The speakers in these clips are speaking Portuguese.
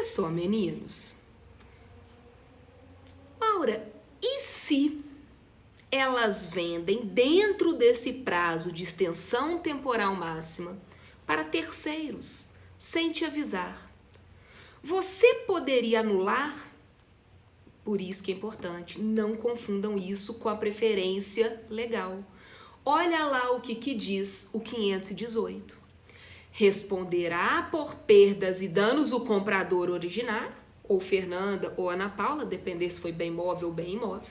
só, meninos. Laura, e se elas vendem dentro desse prazo de extensão temporal máxima para terceiros, sem te avisar? Você poderia anular? Por isso que é importante, não confundam isso com a preferência legal. Olha lá o que diz o 518. Responderá por perdas e danos o comprador originário, ou Fernanda ou Ana Paula, depender se foi bem móvel ou bem imóvel.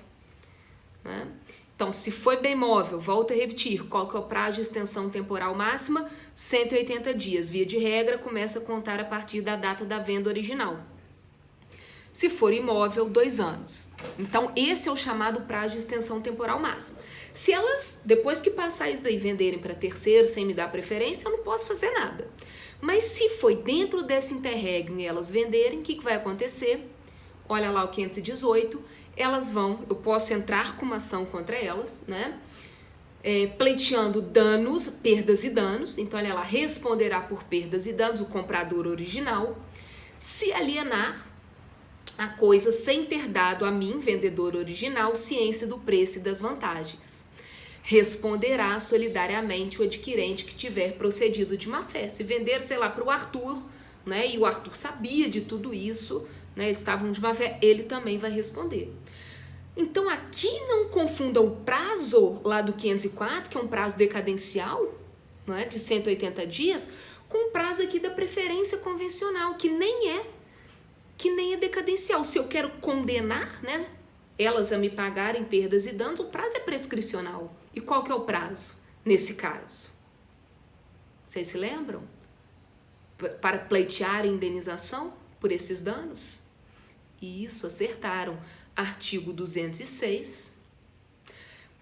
Né? Então, se foi bem móvel, volto a repetir, qual que é o prazo de extensão temporal máxima? 180 dias. Via de regra, começa a contar a partir da data da venda original. Se for imóvel, 2 anos. Então, esse é o chamado prazo de extensão temporal máxima. Se elas, depois que passar isso daí, venderem para terceiro sem me dar preferência, eu não posso fazer nada. Mas se foi dentro desse interregno e elas venderem, o que vai acontecer? Olha lá o 518, elas vão, eu posso entrar com uma ação contra elas, né? Pleiteando danos, perdas e danos. Então, olha lá, responderá por perdas e danos o comprador original. Se alienar a coisa sem ter dado a mim, vendedor original, ciência do preço e das vantagens. Responderá solidariamente o adquirente que tiver procedido de má fé. Se vender, sei lá, para o Arthur, né, e o Arthur sabia de tudo isso, né, eles estavam de má fé, ele também vai responder. Então aqui não confunda o prazo lá do 504, que é um prazo decadencial, né, de 180 dias, com o prazo aqui da preferência convencional, que nem é decadencial. Se eu quero condenar, né, elas a me pagarem perdas e danos, o prazo é prescricional. E qual que é o prazo nesse caso? Vocês se lembram? Para pleitear a indenização por esses danos? Isso, acertaram. Artigo 206,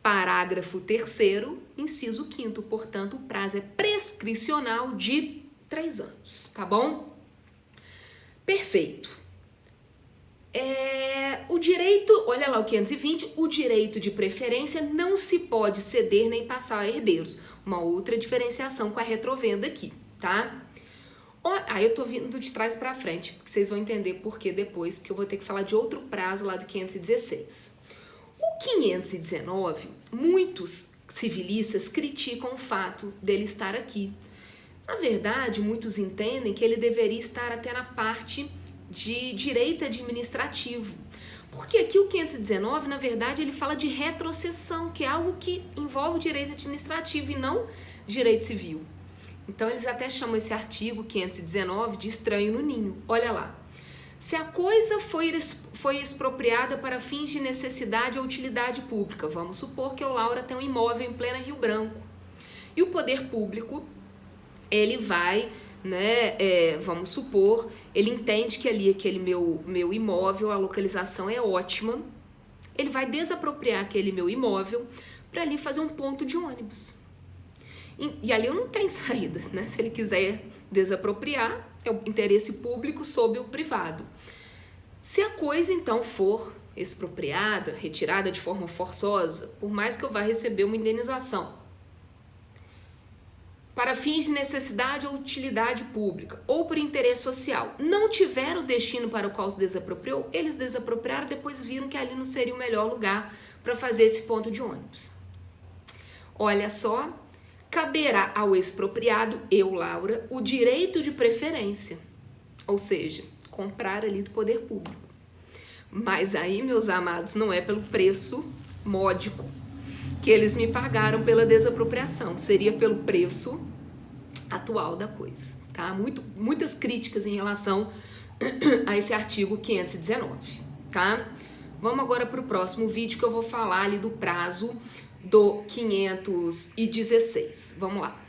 parágrafo 3º, inciso 5º. Portanto, o prazo é prescricional de 3 anos, tá bom? Perfeito. O direito, olha lá o 520, o direito de preferência não se pode ceder nem passar a herdeiros. Uma outra diferenciação com a retrovenda aqui, tá? Aí eu tô vindo de trás para frente, porque vocês vão entender por que depois, porque eu vou ter que falar de outro prazo lá do 516. O 519, muitos civilistas criticam o fato dele estar aqui. Na verdade, muitos entendem que ele deveria estar até na parte de direito administrativo. Porque aqui o 519, na verdade, ele fala de retrocessão, que é algo que envolve o direito administrativo e não direito civil. Então, eles até chamam esse artigo 519 de estranho no ninho. Olha lá. Se a coisa foi expropriada para fins de necessidade ou utilidade pública, vamos supor que o Laura tem um imóvel em plena Rio Branco, e o poder público, ele vai, né, vamos supor, ele entende que ali aquele meu imóvel, a localização é ótima, ele vai desapropriar aquele meu imóvel para ali fazer um ponto de ônibus. E ali eu não tenho saída, né? Se ele quiser desapropriar, é o interesse público sobre o privado. Se a coisa então for expropriada, retirada de forma forçosa, por mais que eu vá receber uma indenização, para fins de necessidade ou utilidade pública, ou por interesse social, não tiver o destino para o qual se desapropriou, eles desapropriaram, depois viram que ali não seria o melhor lugar para fazer esse ponto de ônibus. Olha só, caberá ao expropriado, eu, Laura, o direito de preferência, ou seja, comprar ali do poder público. Mas aí, meus amados, não é pelo preço módico que eles me pagaram pela desapropriação, seria pelo preço atual da coisa, tá? Muitas críticas em relação a esse artigo 519, tá? Vamos agora para o próximo vídeo que eu vou falar ali do prazo do 516. Vamos lá.